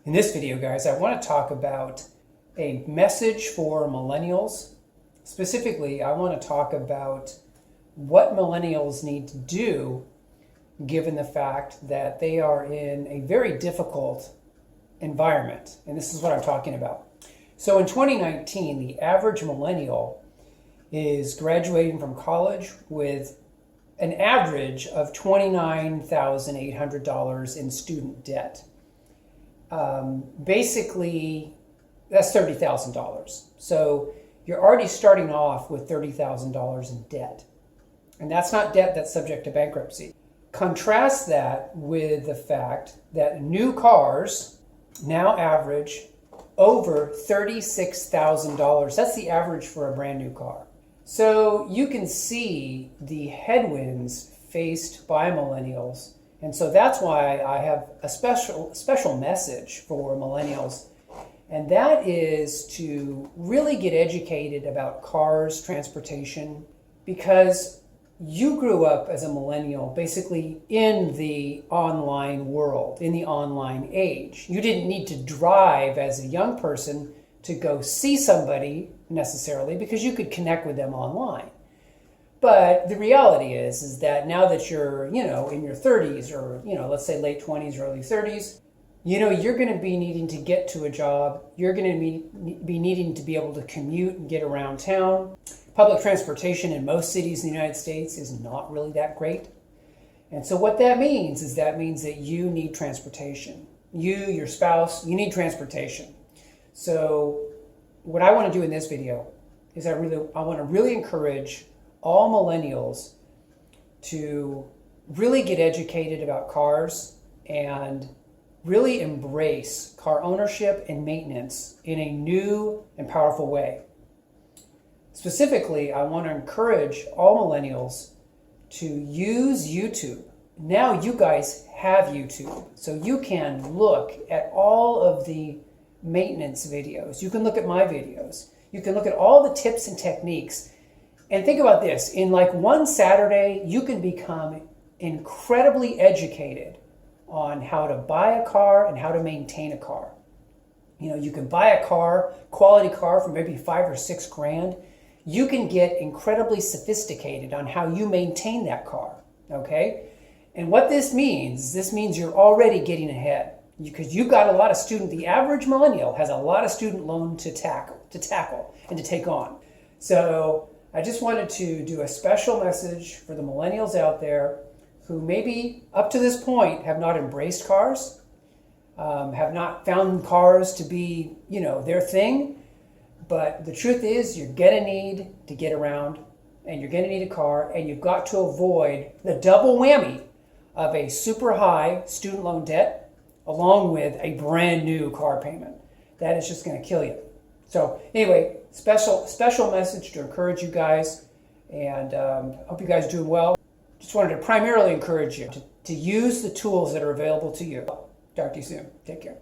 In this video, guys, I want to talk about a message for millennials. Specifically, I want to talk about what millennials need to do given the fact that they are in a very difficult environment. And this is what I'm talking about. So in 2019, the average millennial is graduating from college with an average of $29,800 in student debt. Basically, that's $30,000. So you're already starting off with $30,000 in debt. And that's not debt that's subject to bankruptcy. Contrast that with the fact that new cars now average over $36,000. That's the average for a brand new car. So you can see the headwinds faced by millennials. And so that's why I have a special message for millennials. And that is to really get educated about cars, transportation, because you grew up as a millennial basically in the online world, in the online age. You didn't need to drive as a young person to go see somebody necessarily because you could connect with them online. But the reality is that now that you're, in your 30s or, let's say late 20s, early 30s, you're going to be needing to get to a job. You're going to be needing to be able to commute and get around town. Public transportation in most cities in the United States is not really that great. And so what that means is that you need transportation. You, your spouse, you need transportation. So what I want to do in this video is I want to really encourage all millennials to really get educated about cars and really embrace car ownership and maintenance in a new and powerful way. Specifically, I want to encourage all millennials to use YouTube. Now you guys have YouTube, so you can look at all of the maintenance videos. You can look at my videos. You can look at all the tips and techniques. And think about this, in like one Saturday, you can become incredibly educated on how to buy a car and how to maintain a car. You can buy a car, quality car for maybe $5 or $6 grand. You can get incredibly sophisticated on how you maintain that car, okay? And what this means you're already getting ahead because you've got a lot of the average millennial has a lot of student loan to tackle and to take on. So I just wanted to do a special message for the millennials out there who maybe up to this point have not embraced cars, have not found cars to be, their thing. But the truth is you're going to need to get around and you're going to need a car, and you've got to avoid the double whammy of a super high student loan debt along with a brand new car payment. That is just going to kill you. So anyway, special message to encourage you guys, and hope you guys do well. Just wanted to primarily encourage you to use the tools that are available to you. Talk to you soon. Take care.